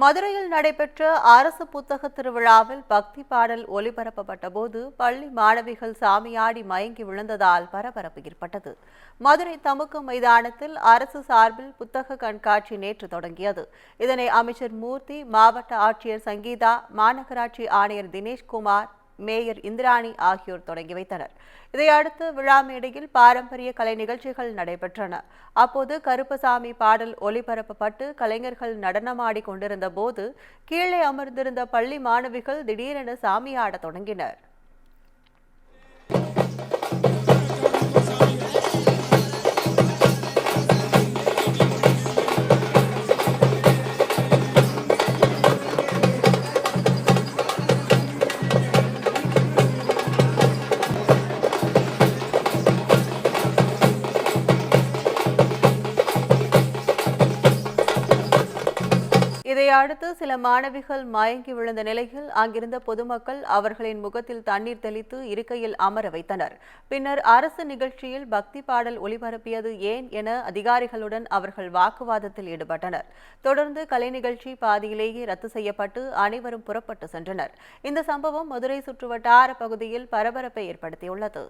மதுரையில் நடைபெற்ற அரசு புத்தக திருவிழாவில் பக்தி பாடல் ஒலிபரப்பப்பட்ட போது பள்ளி மாணவிகள் சாமியாடி மயங்கி விழுந்ததால் பரபரப்பு ஏற்பட்டது. மதுரை தமுக்க மைதானத்தில் அரசு சார்பில் புத்தக கண்காட்சி நேற்று தொடங்கியது. இதனை அமைச்சர் மூர்த்தி, மாவட்ட ஆட்சியர் சங்கீதா, மாநகராட்சி ஆணையர் தினேஷ்குமார், மேயர் இந்திராணி ஆகியோர் தொடங்கி வைத்தனர். இதையடுத்து விழா மேடையில் பாரம்பரிய கலை நிகழ்ச்சிகள் நடைபெற்றன. அப்போது கருப்பசாமி பாடல் ஒலிபரப்பப்பட்டு கலைஞர்கள் நடனமாடி கொண்டிருந்த போது கீழே அமர்ந்திருந்த பள்ளி மாணவிகள் திடீரென சாமியாடத் தொடங்கினர். இதையடுத்து சில மாணவிகள் மயங்கி விழுந்த நிலையில் அங்கிருந்த பொதுமக்கள் அவர்களின் முகத்தில் தண்ணீர் தெளித்து இருக்கையில் அமர வைத்தனர். பின்னர் அரசு நிகழ்ச்சியில் பக்தி பாடல் ஒலிபரப்பியது ஏன் என அதிகாரிகளுடன் அவர்கள் வாக்குவாதத்தில் ஈடுபட்டனர். தொடர்ந்து கலை நிகழ்ச்சி பாதியிலேயே ரத்து செய்யப்பட்டு அனைவரும் புறப்பட்டு சென்றனர். இந்த சம்பவம் மதுரை சுற்றுவட்டார பகுதியில் பரபரப்பை ஏற்படுத்தியுள்ளது.